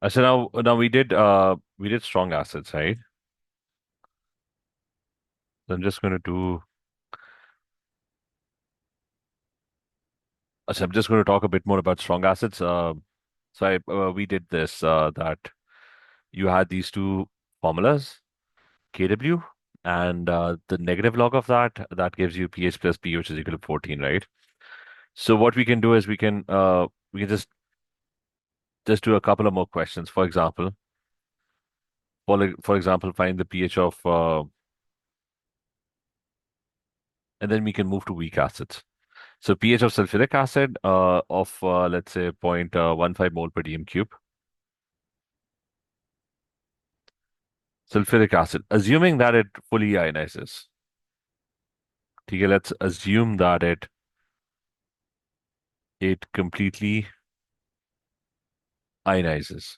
So now we did strong acids, right? So I'm just going to talk a bit more about strong acids. We did this that you had these two formulas, Kw, and the negative log of that gives you pH plus P, which is equal to 14, right? So what we can do is we can just do a couple of more questions. For example, find the pH of and then we can move to weak acids. So pH of sulfuric acid of let's say 0.15 mole per dm cube. Sulfuric acid, assuming that it fully ionizes. Okay, let's assume that it completely ionizes.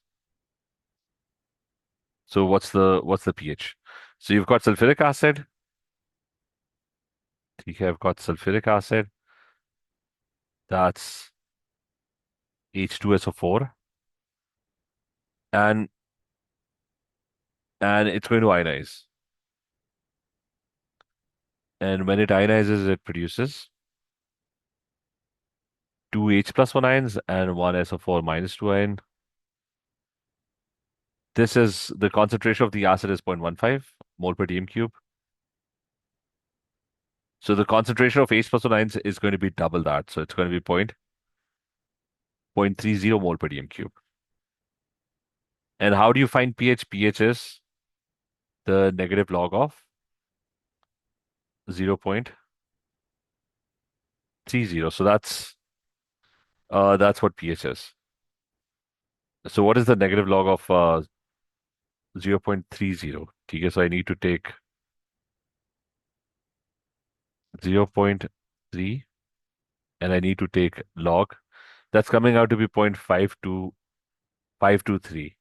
So what's the pH? So you've got sulfuric acid. Okay, I've got sulfuric acid. That's H2SO4, and it's going to ionize. And when it ionizes, it produces two H plus one ions and one SO4 minus two ion. This is the concentration of the acid is 0.15 mole per dm cube. So the concentration of H plus one ions is going to be double that. So it's going to be 0.30 mole per dm cube. And how do you find pH? pH is the negative log of 0.30. So that's what pH is. So what is the negative log of 0.30? Okay, so I need to take 0.3 and I need to take log. That's coming out to be 0.52523.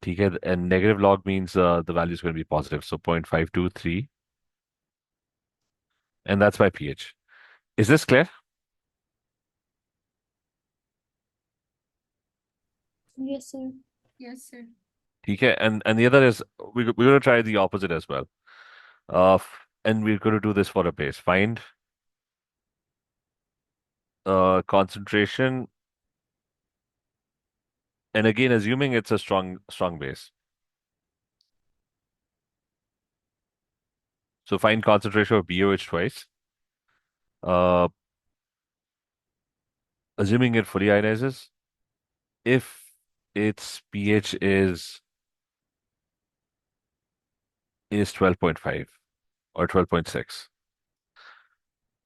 Okay, and negative log means the value is going to be positive. So 0.523, and that's my pH. Is this clear? Yes, sir. Yes, sir. Okay, and the other is we're going to try the opposite as well. And we're going to do this for a base. Find concentration, and again, assuming it's a strong base. So find concentration of BOH twice. Uh, assuming it fully ionizes. If its pH is 12.5 or 12.6.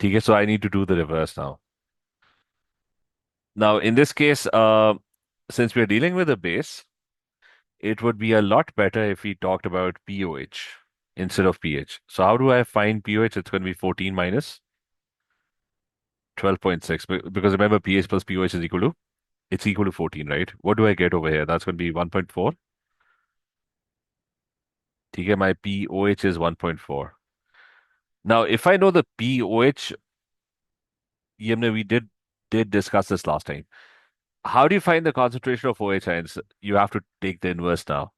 Okay, so I need to do the reverse now. Now, in this case, since we're dealing with a base, it would be a lot better if we talked about pOH instead of pH. So how do I find pOH? It's going to be 14 minus 12.6 because remember pH plus pOH is equal to 14, right? What do I get over here? That's going to be 1.4. Okay, my pOH is 1.4. Now, if I know the pOH, Yemne, we did discuss this last time. How do you find the concentration of OH ions? You have to take the inverse now.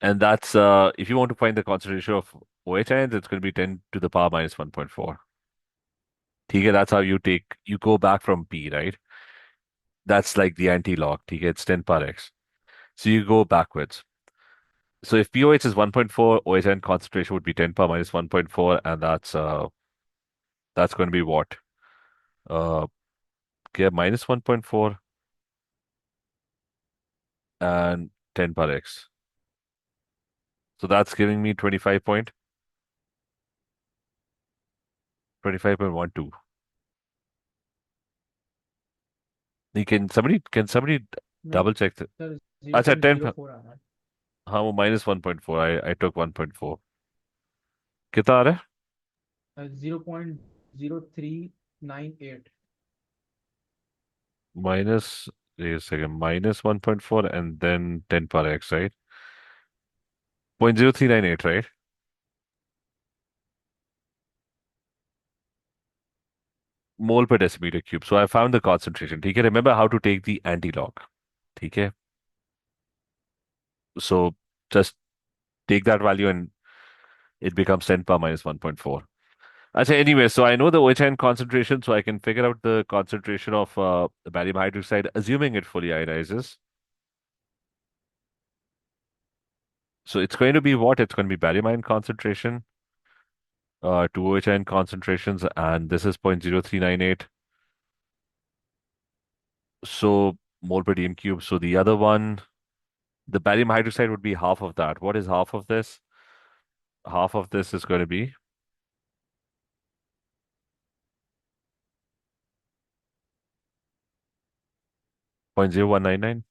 And that's if you want to find the concentration of OH ions, it's going to be 10 to the power minus 1.4. Okay, that's how you go back from P, right? That's like the anti-log. Okay, it's 10 power x. So you go backwards. So if pOH is 1.4, OH ion concentration would be 10 power minus 1.4, and that's going to be what? Uh, okay, minus 1.4 and 10 power x. So that's giving me 25.12. Can somebody नहीं double check that? Sir zero अच्छा point 10. Zero four आ रहा है हाँ वो -1.4. I took 1.4. कितना आ रहा है? 0.0398 Minus, wait a second, -1.4 and then 10 power x, right? 0.0398, right? Mole per decimeter cube. So I found the concentration. ठीक है, remember how to take the anti-log. ठीक है. So just take that value and it becomes 10 power minus 1.4. I say anyway, so I know the OH concentration, so I can figure out the concentration of the barium hydroxide, assuming it fully ionizes. So it's going to be what? It's going to be barium ion concentration, two OH ion concentrations, and this is 0.0398. So mole per dm cube. So the other one, the barium hydroxide would be half of that. What is half of this? Half of this is going to be 0.0199.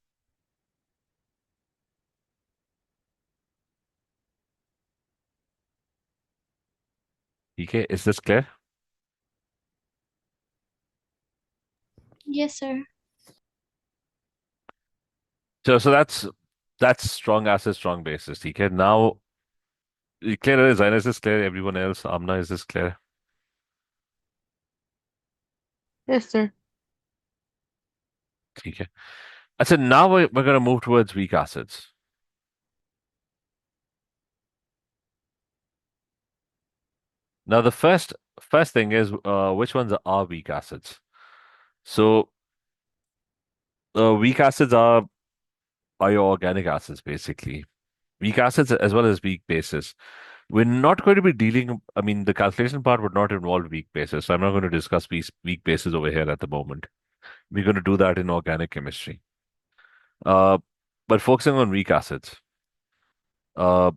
Okay, is this clear? Yes, sir. So that's strong acid, strong basis. Okay, now clear is Zaina, is this clear? Everyone else, Amna, is this clear? Yes, sir. Okay. I said now we're going to move towards weak acids. Now the first thing is which ones are weak acids? So weak acids are your organic acids basically. Weak acids as well as weak bases. We're not going to be dealing, I mean, the calculation part would not involve weak bases. So I'm not going to discuss weak bases over here at the moment. We're going to do that in organic chemistry. Uh, but focusing on weak acids. Uh,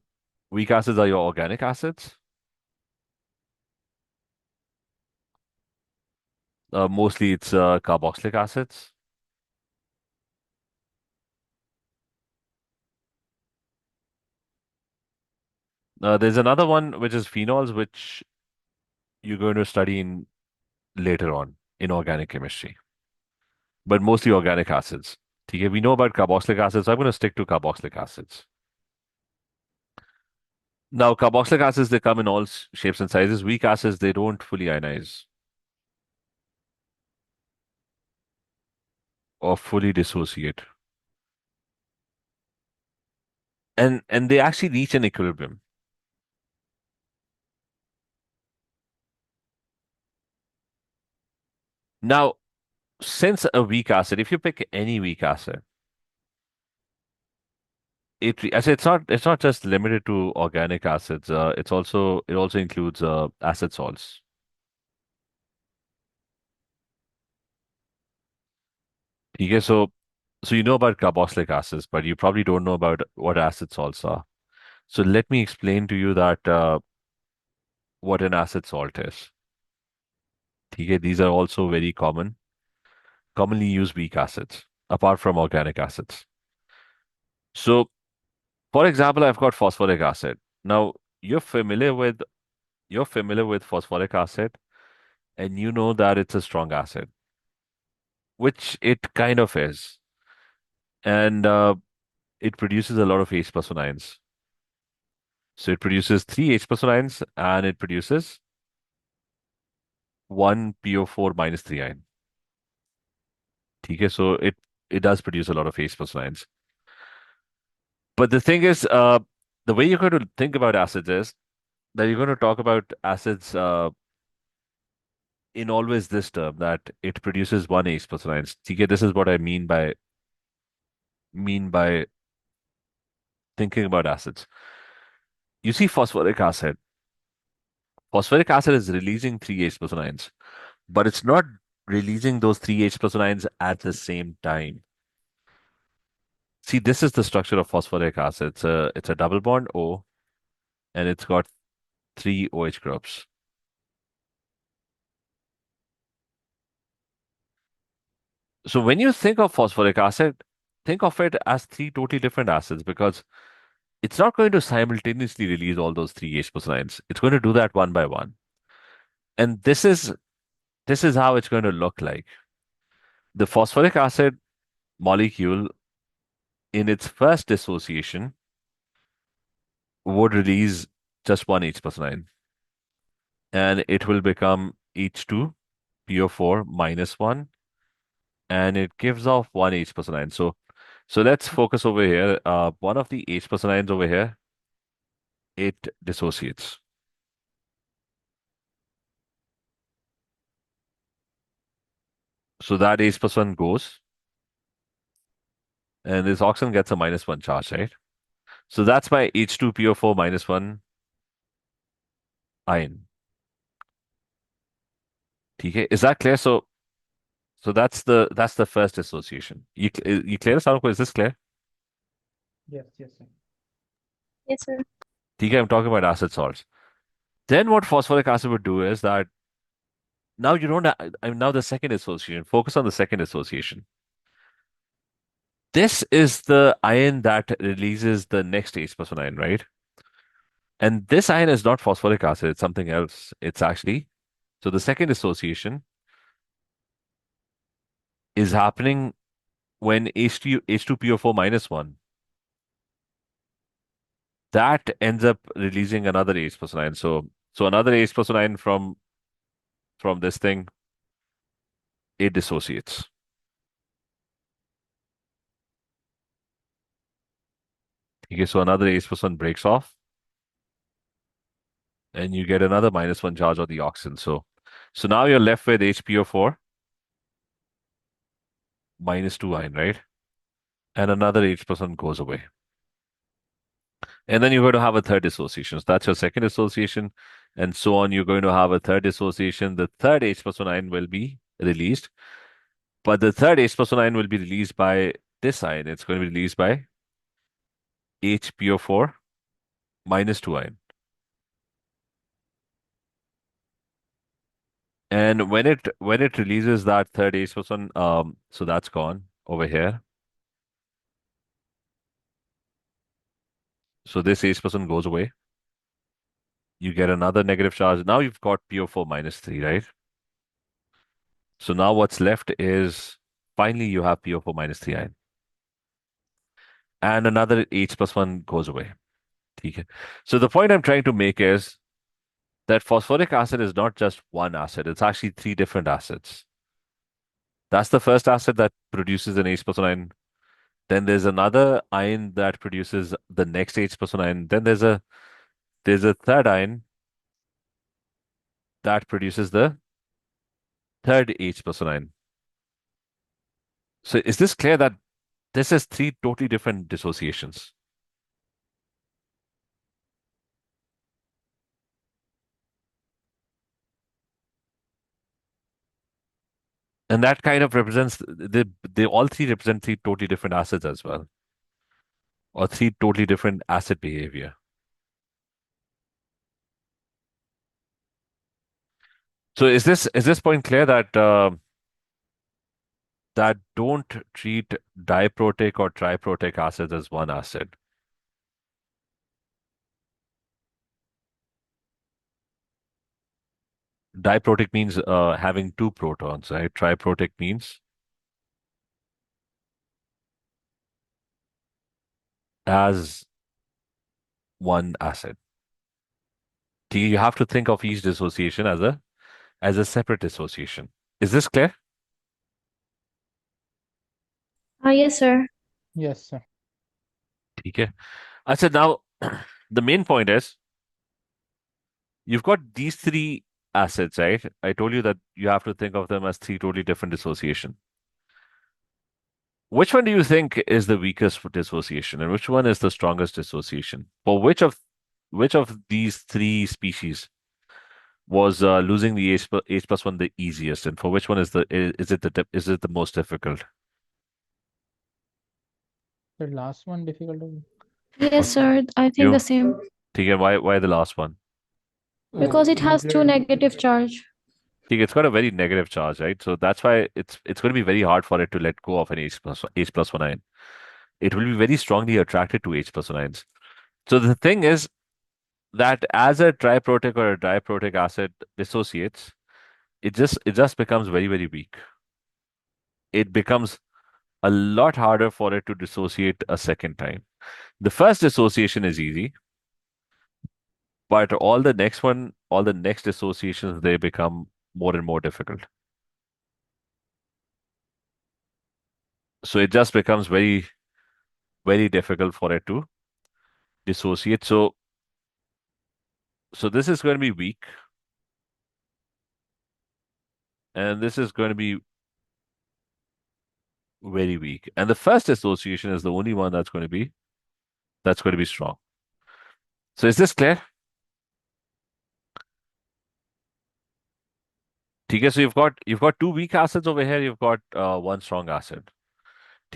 weak acids are your organic acids. Mostly it's carboxylic acids. There's another one which is phenols, which you're going to study in later on in organic chemistry, but mostly organic acids. Okay, we know about carboxylic acids, so I'm going to stick to carboxylic acids. Now, carboxylic acids, they come in all shapes and sizes. Weak acids, they don't fully ionize or fully dissociate. And they actually reach an equilibrium. Now, since a weak acid, if you pick any weak acid, I say it's not just limited to organic acids. It also includes acid salts. Okay, so you know about carboxylic acids, but you probably don't know about what acid salts are. So let me explain to you that what an acid salt is. Okay, these are also very commonly used weak acids, apart from organic acids. So, for example, I've got phosphoric acid. Now, you're familiar with phosphoric acid, and you know that it's a strong acid, which it kind of is, and it produces a lot of H plus ions. So it produces three H plus ions, and it produces one PO4 minus 3 ion. Okay, so it does produce a lot of H plus ions. But the thing is, the way you're going to think about acids is that you're going to talk about acids in always this term that it produces one H plus ions. Okay, this is what I mean by thinking about acids. You see phosphoric acid. Phosphoric acid is releasing three H plus ions, but it's not releasing those three H plus ions at the same time. See, this is the structure of phosphoric acid. It's a double bond O, and it's got three OH groups. So when you think of phosphoric acid, think of it as three totally different acids because it's not going to simultaneously release all those three H plus ions. It's going to do that one by one. And this is how it's going to look like. The phosphoric acid molecule in its first dissociation would release just one H plus ion, and it will become H2 PO4 minus 1, and it gives off one H plus ion. So So let's focus over here. One of the H plus ions over here, it dissociates. So that H plus one goes, and this oxygen gets a -1 charge, right? So that's my H2PO4 -1 ion. Okay, is that clear? So that's the first dissociation. You clear, Saruko? Is this clear? Yes, yes, sir. Yes, sir. Okay, I'm talking about acid salts. Then what phosphoric acid would do is that now you don't. Now the second dissociation. Focus on the second dissociation. This is the ion that releases the next H plus one ion, right? And this ion is not phosphoric acid, it's something else. It's actually, so the second dissociation is happening when H2PO4 -1, that ends up releasing another H plus one ion. So another H plus one ion from this thing, it dissociates. Okay, so another H plus one breaks off, and you get another -1 charge on the oxygen. So now you're left with HPO4 -2 ion, right? And another H plus one goes away. And then you're going to have a third dissociation. So that's your second dissociation, and so on. You're going to have a third dissociation. The third H plus one ion will be released, but the third H plus one ion will be released by this ion. It's going to be released by HPO4 -2 ion. And when it releases that third H plus one, so that's gone over here. So this H plus one goes away. You get another negative charge. Now you've got PO4 -3, right? So now what's left is finally you have PO4 -3 ion. And another H plus one goes away. Okay. So the point I'm trying to make is that phosphoric acid is not just one acid, it's actually three different acids. That's the first acid that produces an H plus one ion. Then there's another ion that produces the next H plus one ion. Then there's a third ion that produces the third H plus one ion. So is this clear that this is three totally different dissociations? And that kind of represents they all three represent three totally different acids as well, or three totally different acid behavior. So is this point clear that don't treat diprotic or triprotic acids as one acid? Diprotic means having two protons, right? Triprotic means as one acid. You have to think of each dissociation as a separate dissociation. Is this clear? Yes, sir. Yes, sir. Okay. I said now the main point is you've got these three acids, right? I told you that you have to think of them as three totally different dissociation. Which one do you think is the weakest dissociation, and which one is the strongest dissociation? For which of these three species was losing the H plus one the easiest, and for which one is it the most difficult? The last one difficult. Yes, Okay. sir. I think the You, same. ठीक है, why the last one? Because it has two Nuclear. negative charge. ठीक है, it's got a very negative charge, right? So that's why it's going to be very hard for it to let go of an H plus one ion. It will be very strongly attracted to H plus one ions. So the thing is that as a triprotic or a diprotic acid dissociates, it just becomes very, very weak. It becomes a lot harder for it to dissociate a second time. The first dissociation is easy, but all the next dissociations, they become more and more difficult. So it just becomes very very difficult for it to dissociate. So this is going to be weak, and this is going to be very weak. And the first association is the only one that's going to be strong. So is this clear? Okay, so you've got two weak acids over here, you've got one strong acid.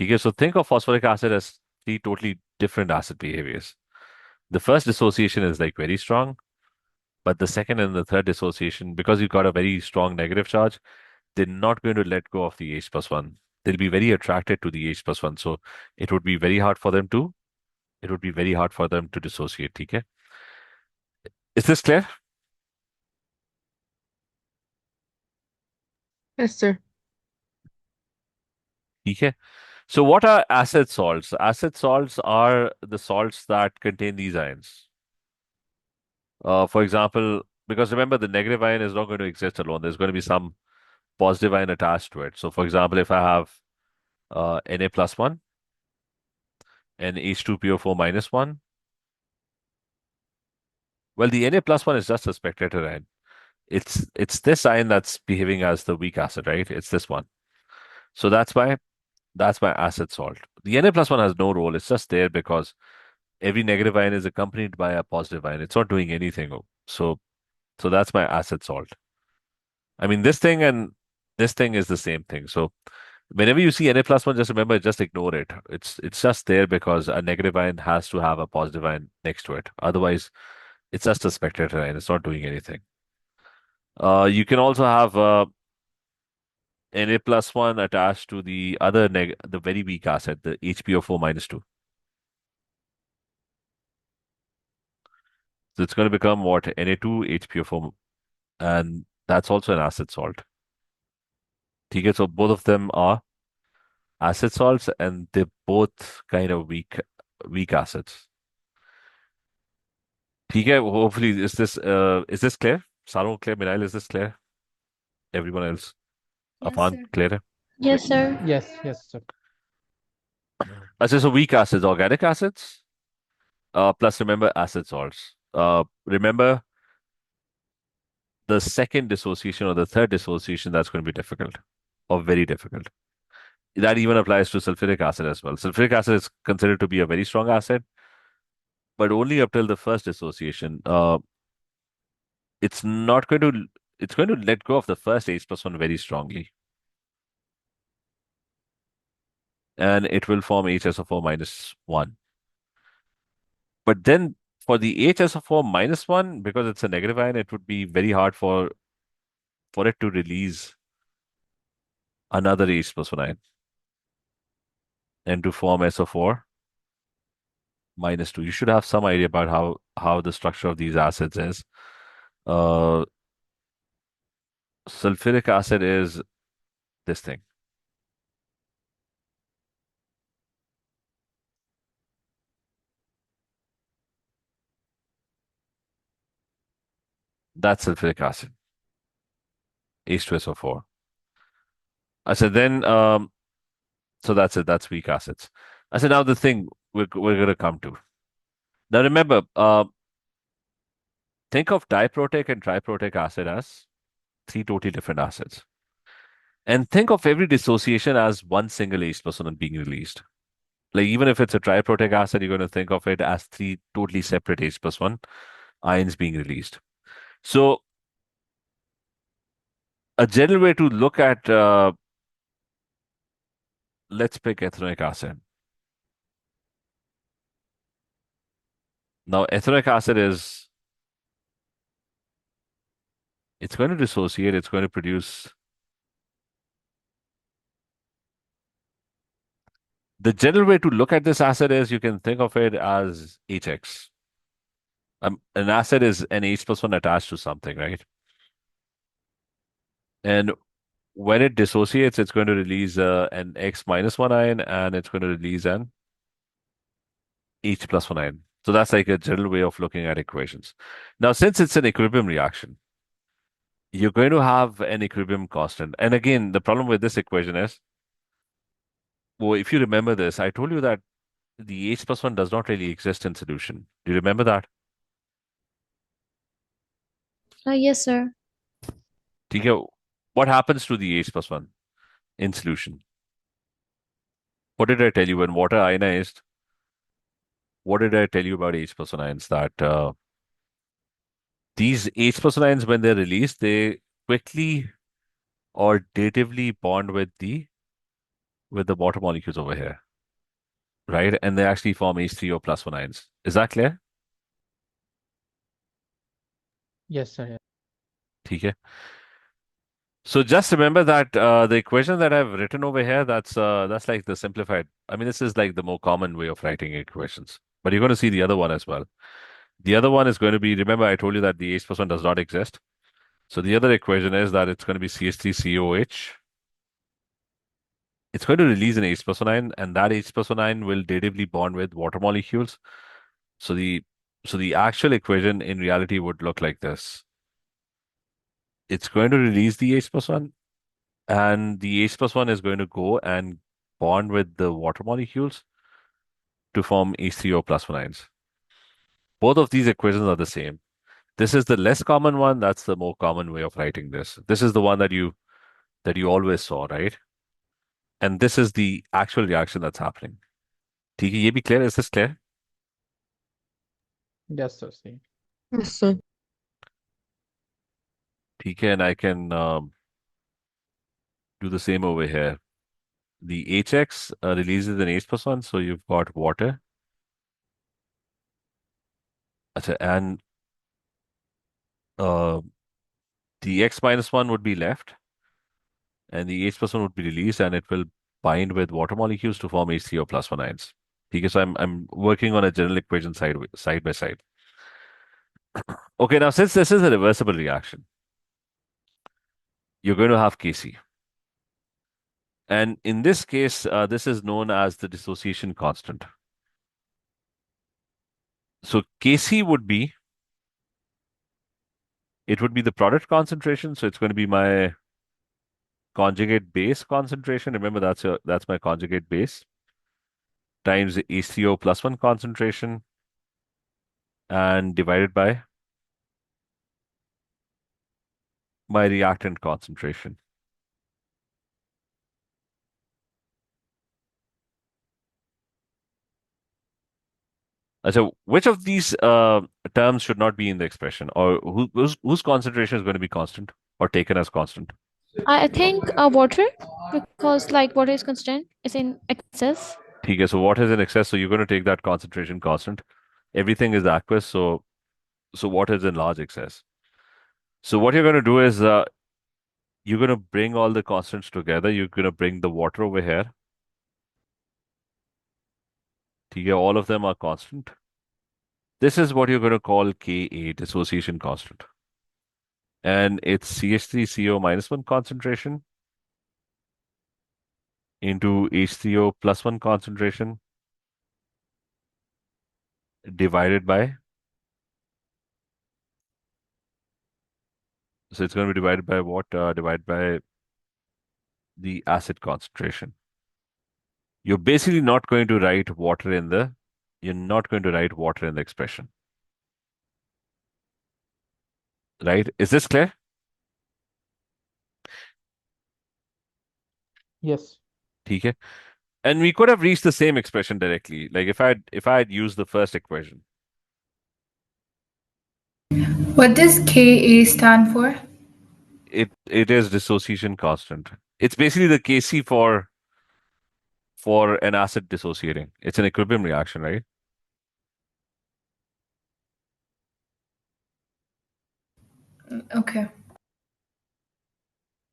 Okay, so think of phosphoric acid as three totally different acid behaviors. The first dissociation is like very strong, but the second and the third dissociation, because you've got a very strong negative charge, they're not going to let go of the H plus one. They'll be very attracted to the H plus one. So it would be very hard for them to it would be very hard for them to dissociate. Okay. Is this clear? Yes, sir. Okay. So what are acid salts? Acid salts are the salts that contain these ions. For example, because remember the negative ion is not going to exist alone. There's going to be some positive ion attached to it. So for example, if I have Na plus 1 and H2PO4 minus 1, well, the Na plus 1 is just a spectator ion. It's this ion that's behaving as the weak acid, right? It's this one. So that's my acid salt. The Na plus 1 has no role. It's just there because every negative ion is accompanied by a positive ion. It's not doing anything. So that's my acid salt. I mean, this thing and this thing is the same thing. So whenever you see Na plus 1, just remember, just ignore it. It's just there because a negative ion has to have a positive ion next to it. Otherwise, it's just a spectator ion. It's not doing anything. You can also have Na plus 1 attached to the very weak acid, the HPO4 minus 2. So it's going to become what? Na2 HPO4, and that's also an acid salt. Okay, so both of them are acid salts, and they're both kind of weak acids. Okay, hopefully is this clear? Sarong clear? Mirail, is this clear? Everyone else? Yes, Afan, sir. clear? Yes, sir. Yes, sir. So weak acids, organic acids, plus remember acid salts. Remember the second dissociation or the third dissociation, that's going to be difficult or very difficult. That even applies to sulfuric acid as well. Sulfuric acid is considered to be a very strong acid, but only up till the first dissociation. It's not going to it's going to let go of the first H plus one very strongly, and it will form HSO4 minus one. But then for the HSO4 minus one, because it's a negative ion, it would be very hard for it to release another H plus one ion and to form SO4 minus 2. You should have some idea about how the structure of these acids is. Uh, Sulfuric acid is this thing. That's sulfuric acid, H2SO4. I said then, so that's it. That's weak acids. I said now the thing we're gonna come to. Now remember, think of diprotic and triprotic acid as three totally different acids. And think of every dissociation as one single H plus one being released. Like even if it's a triprotic acid, you're going to think of it as three totally separate H plus one ions being released. So a general way to look at, let's pick ethanoic acid. Now, ethanoic acid it's going to dissociate, it's going to produce. The general way to look at this acid is you can think of it as HX. An acid is an H plus one attached to something, right? And when it dissociates, it's going to release an X minus one ion and it's going to release an H plus one ion. So that's like a general way of looking at equations. Now, since it's an equilibrium reaction, you're going to have an equilibrium constant. And again, the problem with this equation is, well, if you remember this, I told you that the H plus 1 does not really exist in solution. Do you remember that? Yes, sir. ठीक है, what happens to the H plus 1 in solution? What did I tell you when water ionized? What did I tell you about H plus 1 ions? That these H plus 1 ions, when they're released, they quickly or datively bond with the water molecules over here, right? And they actually form H3O plus 1 ions. Is that clear? Yes, sir. Yes. ठीक है. So just remember that the equation that I've written over here, that's like the simplified. I mean, this is like the more common way of writing equations. But you're going to see the other one as well. The other one is going to be, remember I told you that the H plus 1 does not exist. So the other equation is that it's going to be CH3COH. It's going to release an H plus 1 ion, and that H plus 1 ion will datively bond with water molecules. So the actual equation in reality would look like this. It's going to release the H plus 1, and the H plus 1 is going to go and bond with the water molecules to form H3O plus 1 ions. Both of these equations are the same. This is the less common one. That's the more common way of writing this. This is the one that you always saw, right? And this is the actual reaction that's happening. ठीक है, ये भी clear? Is this clear? Yes, sir. See. Yes, sir. ठीक है, and I can do the same over here. The HX releases an H plus 1, so you've got water. अच्छा, and uh, the X minus 1 would be left, and the H plus 1 would be released, and it will bind with water molecules to form H3O plus 1 ions. ठीक है, so I'm working on a general equation side by side. Okay, now since this is a reversible reaction, you're going to have Kc. And in this case, this is known as the dissociation constant. So Kc it would be the product concentration. So it's going to be my conjugate base concentration. Remember, that's my conjugate base times the H3O plus 1 concentration and divided by my reactant concentration. So which of these terms should not be in the expression, or whose concentration is going to be constant or taken as constant? I think water, because like water is constant, it's in excess. Okay, so water is in excess, so you're going to take that concentration constant. Everything is aqueous, so water is in large excess. So what you're going to do is you're going to bring all the constants together. You're going to bring the water over here. Okay, all of them are constant. This is what you're going to call Ka, dissociation constant. And it's CH3CO minus 1 concentration into H3O plus 1 concentration divided by, so it's going to be divided by what? Divided by the acid concentration. You're basically not going to write water in the, you're not going to write water in the expression, right? Is this clear? Yes. ठीक है. And we could have reached the same expression directly. Like if I had used the first equation, What does Ka stand for? it is dissociation constant. It's basically the Kc for an acid dissociating. It's an equilibrium reaction, right? Okay.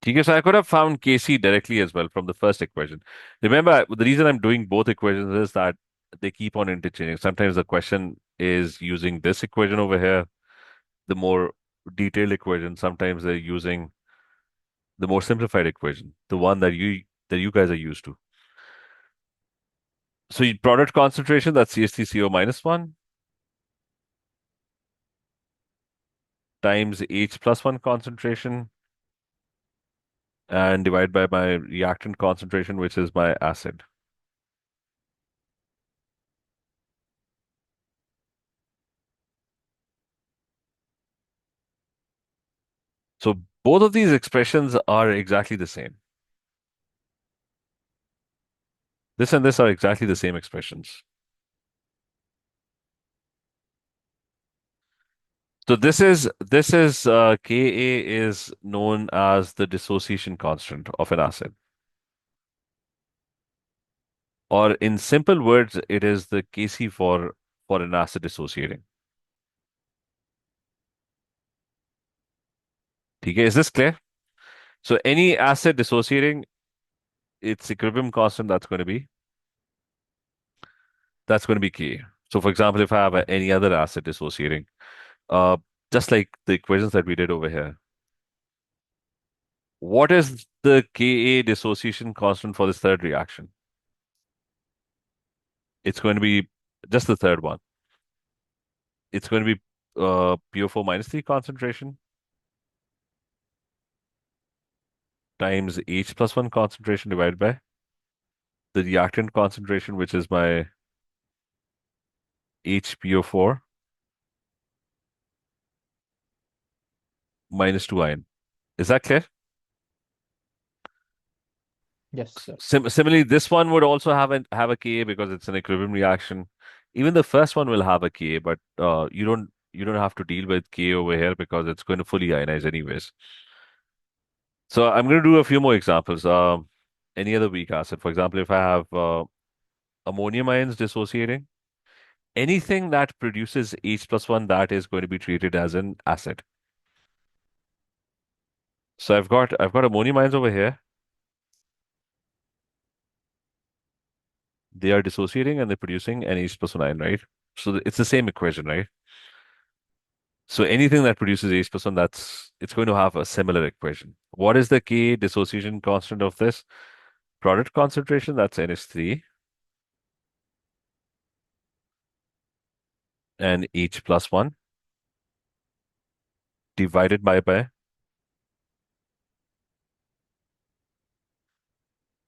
Okay, so I could have found Kc directly as well from the first equation. Remember, the reason I'm doing both equations is that they keep on interchanging. Sometimes the question is using this equation over here, the more detailed equation. Sometimes they're using the more simplified equation, the one that you guys are used to. So product concentration, that's CH3CO minus 1 times H plus 1 concentration and divide by my reactant concentration, which is my acid. So both of these expressions are exactly the same. This and this are exactly the same expressions. So this is Ka is known as the dissociation constant of an acid. Or in simple words, it is the Kc for an acid dissociating. Okay, is this clear? So any acid dissociating, its equilibrium constant that's going to be Ka. So for example, if I have any other acid dissociating, uh, just like the equations that we did over here, what is the Ka dissociation constant for this third reaction? It's going to be just the third one. It's going to be PO4 minus 3 concentration times H plus 1 concentration divided by the reactant concentration, which is my HPO4 minus 2 ion. Is that clear? Yes, sir. Similarly, this one would also have a Ka because it's an equilibrium reaction. Even the first one will have a Ka, but you don't have to deal with Ka over here because it's going to fully ionize anyways. So I'm going to do a few more examples. Any other weak acid, for example, if I have ammonium ions dissociating, anything that produces H plus 1, that is going to be treated as an acid. So I've got ammonium ions over here. They are dissociating and they're producing an H plus 1 ion, right? So it's the same equation, right? So anything that produces H plus 1, it's going to have a similar equation. What is the K dissociation constant of this? Product concentration, that's NH3 and H plus 1 divided by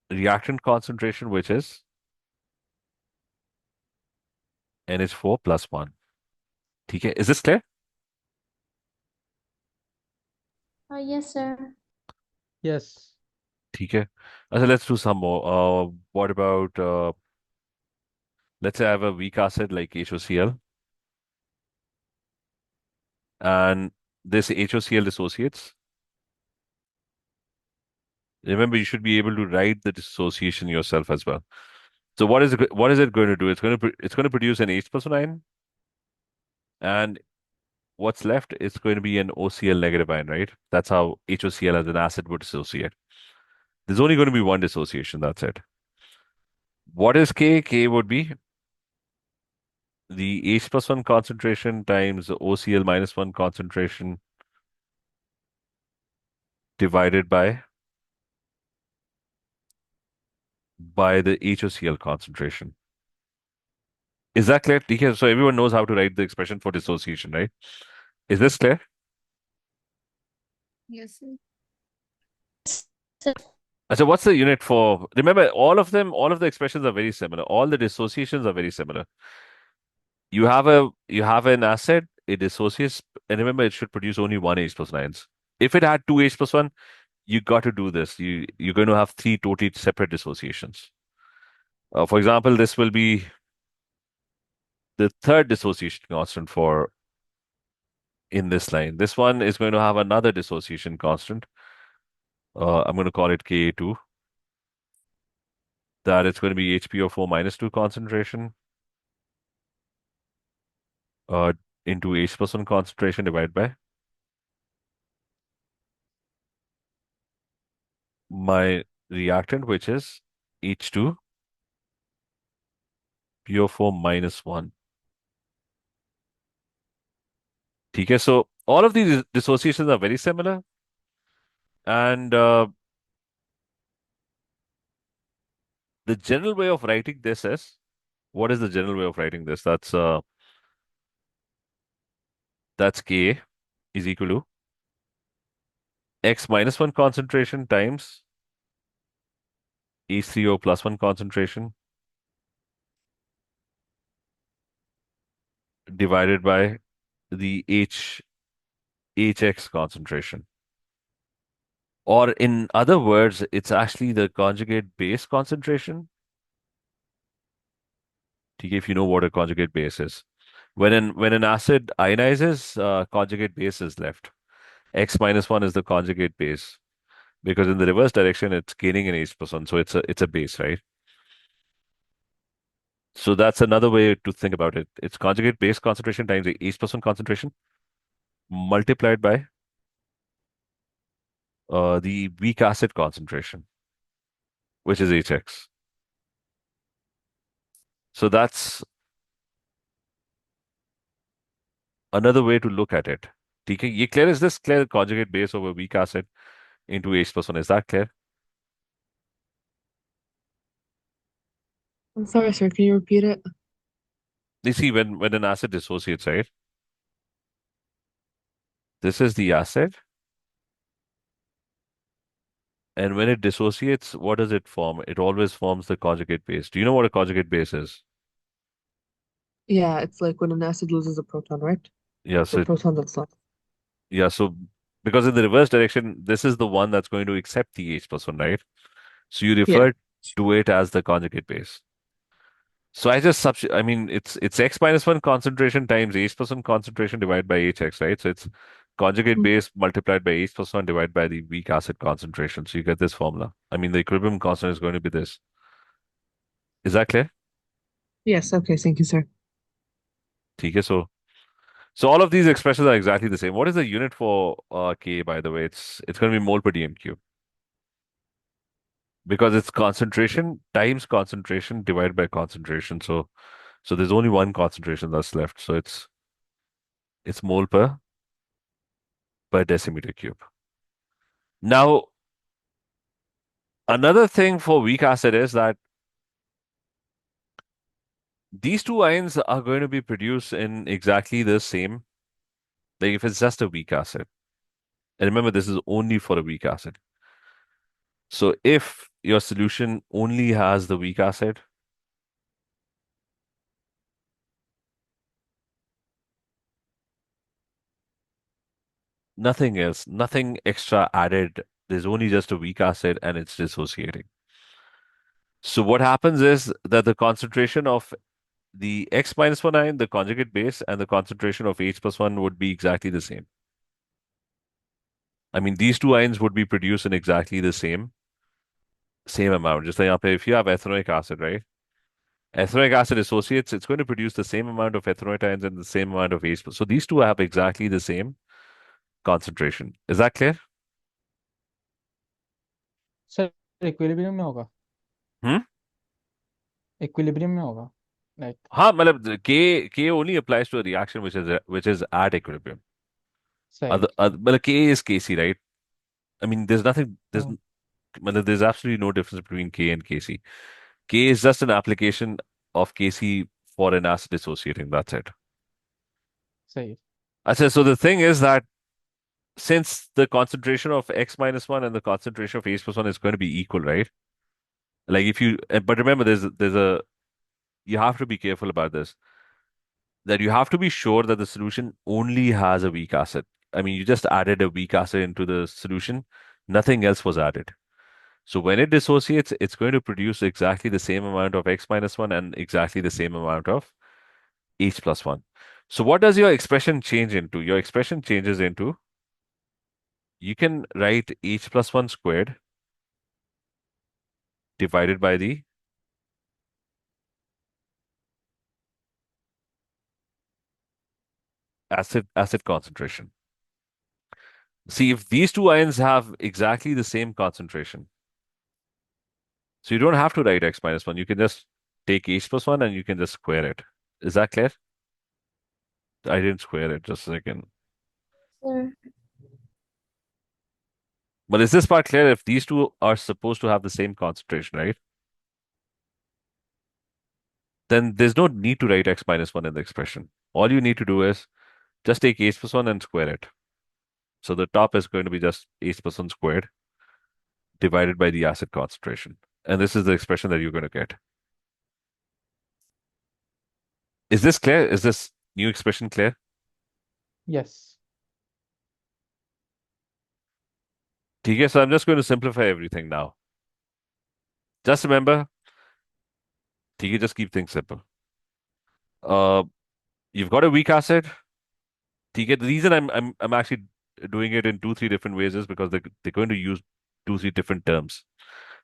reactant concentration, which is NH4 plus 1. Okay, is this clear? Yes, sir. Yes. Okay. So let's do some more. What about let's say I have a weak acid like HOCl and this HOCl dissociates. Remember, you should be able to write the dissociation yourself as well. So what is it going to do? It's going to produce an H plus 1 ion, and what's left is going to be an OCl negative ion, right? That's how HOCl as an acid would dissociate. There's only going to be one dissociation. That's it. What is K? K would be the H plus 1 concentration times the OCl minus 1 concentration divided by the HOCl concentration. Is that clear? Okay, so everyone knows how to write the expression for dissociation, right? Is this clear? Yes, sir. Sir. So what's the unit for? Remember, all of the expressions are very similar. All the dissociations are very similar. You have an acid, it dissociates, and remember, it should produce only one H plus ions. If it had two H plus one, you got to do this. You're going to have three totally separate dissociations. For example, this will be the third dissociation constant for in this line. This one is going to have another dissociation constant. I'm going to call it Ka2. That it's going to be HPO4 minus 2 concentration uh, into H plus 1 concentration divided by my reactant, which is H2 PO4 minus 1. Okay, so all of these dissociations are very similar. And the general way of writing this is, what is the general way of writing this? That's Ka is equal to X minus 1 concentration times H3O plus 1 concentration divided by the HX concentration. Or in other words, it's actually the conjugate base concentration. If you know what a conjugate base is. When an acid ionizes, conjugate base is left. X minus 1 is the conjugate base because in the reverse direction, it's gaining an H plus 1. So it's a base, right? So that's another way to think about it. It's conjugate base concentration times the H plus 1 concentration multiplied by the weak acid concentration, which is HX. So that's another way to look at it. ठीक है ये clear? Is this clear? Conjugate base over weak acid into H plus 1. Is that clear? I'm sorry, sir. Can you repeat it? You see, when an acid dissociates, right? This is the acid. And when it dissociates, what does it form? It always forms the conjugate base. Do you know what a conjugate base is? Yeah, it's like when an acid loses a proton, right? Yeah, The so proton that's left. yeah, so because in the reverse direction, this is the one that's going to accept the H plus 1, right? So you Yeah. refer to it as the conjugate base. So I just I mean, it's X minus 1 concentration times H plus 1 concentration divided by HX, right? So it's conjugate Mm. base multiplied by H plus 1 divided by the weak acid concentration. So you get this formula. I mean, the equilibrium constant is going to be this. Is that clear? Yes. Okay. Thank you, sir. ठीक है, so all of these expressions are exactly the same. What is the unit for K, by the way? It's going to be mole per dm cube because it's concentration times concentration divided by concentration. So there's only one concentration that's left. So it's mole per decimeter cube. Now, another thing for weak acid is that these two ions are going to be produced in exactly the same, like if it's just a weak acid. And remember, this is only for a weak acid. So if your solution only has the weak acid, nothing else, nothing extra added. There's only just a weak acid and it's dissociating. So what happens is that the concentration of the X minus 1 ion, the conjugate base, and the concentration of H plus 1 would be exactly the same. I mean, these two ions would be produced in exactly the same amount. Just like यहाँ पे, if you have ethanoic acid, right? Ethanoic acid associates, it's going to produce the same amount of ethanoate ions and the same amount of H. So these two have exactly the same concentration. Is that clear? Sir equilibrium में होगा Hmm? Equilibrium में होगा like हाँ मतलब K only applies to a reaction which is at equilibrium. सही But K is Kc, right? I mean, hmm, there's absolutely no difference between K and Kc. K is just an application of Kc for an acid dissociating. That's it. सही I said, so the thing is that since the concentration of X minus 1 and the concentration of H plus 1 is going to be equal, right? Like if you, but remember, you have to be careful about this, that you have to be sure that the solution only has a weak acid. I mean, you just added a weak acid into the solution, nothing else was added. So when it dissociates, it's going to produce exactly the same amount of X minus 1 and exactly the same amount of H plus 1. So what does your expression change into? Your expression changes into, you can write H plus 1 squared divided by the acid concentration. See, if these two ions have exactly the same concentration, so you don't have to write X minus 1. You can just take H plus 1 and you can just square it. Is that clear? I didn't square it, just a second. Sir. But is this part clear? If these two are supposed to have the same concentration, right? Then there's no need to write X minus 1 in the expression. All you need to do is just take H plus 1 and square it. So the top is going to be just H plus 1 squared divided by the acid concentration. And this is the expression that you're going to get. Is this clear? Is this new expression clear? Yes Okay, so I'm just going to simplify everything now. Just remember, okay, just keep things simple. Uh, you've got a weak acid. Okay, the reason I'm actually doing it in two, three different ways is because they're going to use two, three different terms.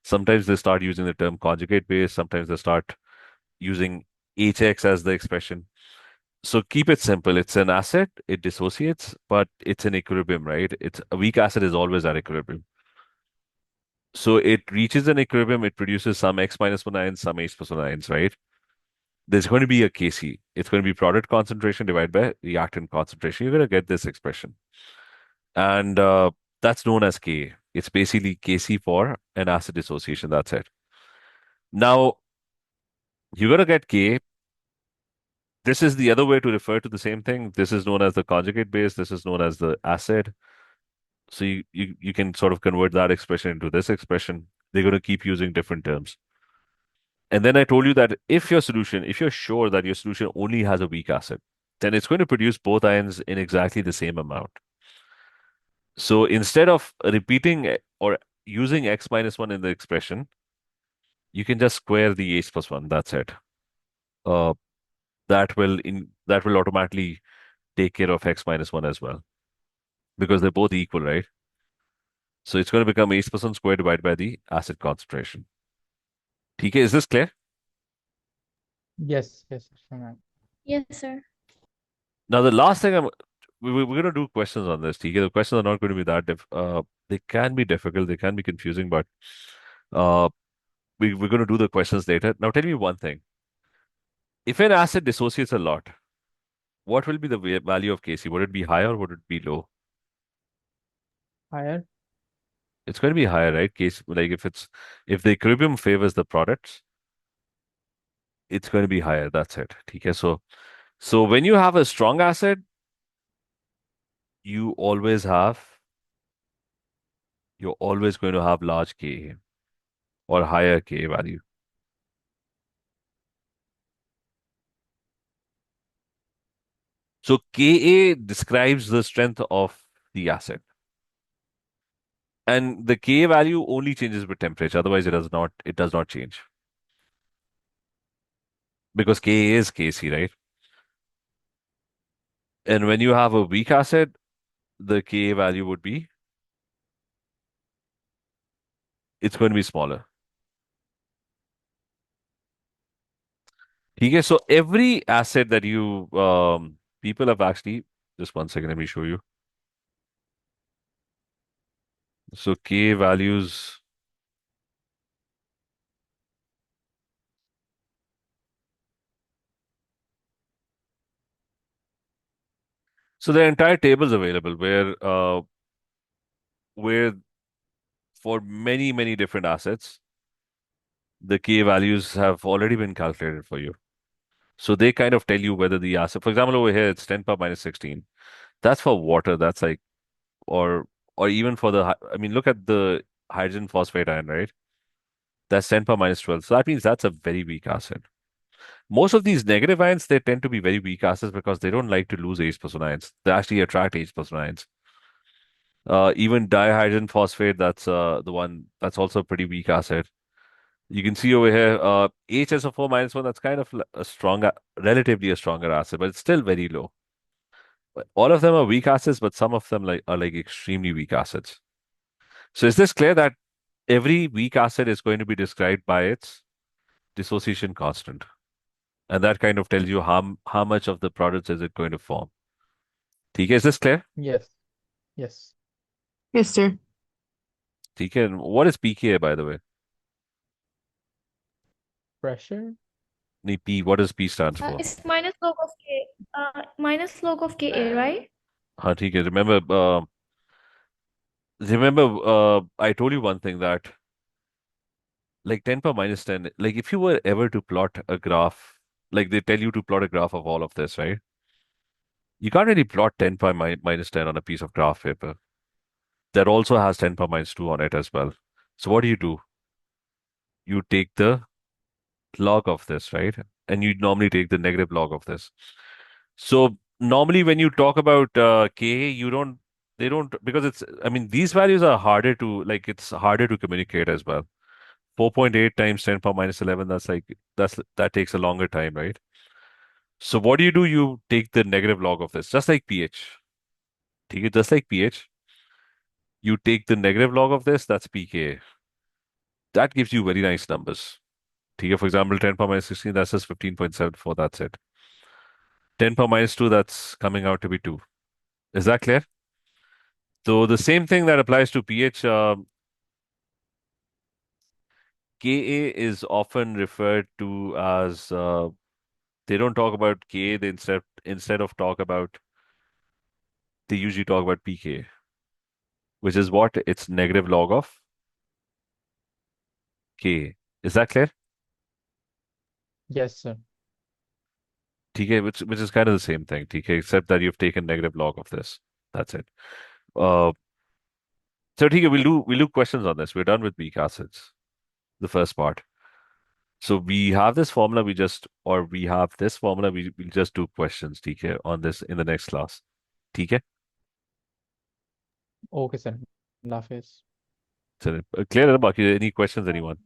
Sometimes they start using the term conjugate base. Sometimes they start using HX as the expression. So keep it simple. It's an acid, it dissociates, but it's in equilibrium, right? It's a weak acid is always at equilibrium. So it reaches an equilibrium, it produces some X minus one ions, some H plus one ions, right? There's going to be a Kc. It's going to be product concentration divided by reactant concentration. You're going to get this expression. And that's known as Ka. It's basically Kc for an acid dissociation. That's it. Now, you're going to get Ka. This is the other way to refer to the same thing. This is known as the conjugate base. This is known as the acid. So you can sort of convert that expression into this expression. They're going to keep using different terms. And then I told you that if you're sure that your solution only has a weak acid, then it's going to produce both ions in exactly the same amount. So instead of repeating or using X minus one in the expression, you can just square the H plus one. That's it. Uh, that will automatically take care of X minus one as well because they're both equal, right? So it's going to become H plus one squared divided by the acid concentration. TK, is this clear? Yes, yes, Shreya. Yes, sir. Now, the last thing we're going to do questions on this, TK. The questions are not going to be that they can be difficult, they can be confusing, but uh, we're going to do the questions later. Now, tell me one thing. If an acid dissociates a lot, what will be the value of Kc? Would it be high or would it be low? Higher. It's going to be higher, right? Case like if the equilibrium favors the products, it's going to be higher. That's it. Okay. So when you have a strong acid, you always have you're always going to have large Ka or higher Ka value. So Ka describes the strength of the acid. And the Ka value only changes with temperature. Otherwise, it does not change. Because Ka is Kc, right? And when you have a weak acid, the Ka value would be it's going to be smaller. Okay, so every acid that you people have actually just one second, let me show you. So K values. So the entire table is available where for many, many different acids, the K values have already been calculated for you. So they kind of tell you whether the acid, for example, over here it's 10 power minus 16. That's for water. That's like or even for I mean, look at the hydrogen phosphate ion, right? That's 10 power minus 12. So that means that's a very weak acid. Most of these negative ions, they tend to be very weak acids because they don't like to lose H plus one ions. They actually attract H plus one ions. Even dihydrogen phosphate, that's the one that's also a pretty weak acid. You can see over here, HSO4 minus one, that's kind of a stronger, relatively a stronger acid, but it's still very low. But all of them are weak acids, but some of them are like extremely weak acids. So is this clear that every weak acid is going to be described by its dissociation constant? And that kind of tells you how much of the products is it going to form. ठीक है, is this clear? Yes, yes. Yes, sir. ठीक है, and what is pKa, by the way? Pressure. नहीं, P, what does P stands for? It's minus log of K. Minus log of Ka, right? हाँ, ठीक है. Remember, I told you one thing that like 10 power minus 10, like if you were ever to plot a graph, like they tell you to plot a graph of all of this, right? You can't really plot 10 power minus 10 on a piece of graph paper. That also has 10 power minus 2 on it as well. So what do? You take the log of this, right? And you normally take the negative log of this. So normally when you talk about Ka, you don't They don't, because I mean, these values are harder to, like, it's harder to communicate as well. 4.8 times 10 power minus 11, that takes a longer time, right? So what do? You take the negative log of this, just like pH. Take it just like pH. You take the negative log of this, that's pKa. That gives you very nice numbers. ठीक है, for example, 10 power minus 16, that's just 15.74, that's it. 10 power minus 2, that's coming out to be 2. Is that clear? So the same thing that applies to pH, Ka is often referred to as, they don't talk about Ka, instead of talk about, they usually talk about pK, which is what? It's negative log of K. Is that clear? Yes, sir. TK, which is kind of the same thing, TK, except that you've taken negative log of this. That's it. Uh, so TK, we'll do questions on this. We're done with weak acids, the first part. So we have this formula, we have this formula, we'll just do questions, TK, on this in the next class. TK? Okay, sir. Allah Hafiz. So, clear about any questions, anyone?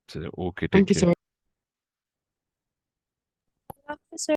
So, okay, take Thank you, care. sir.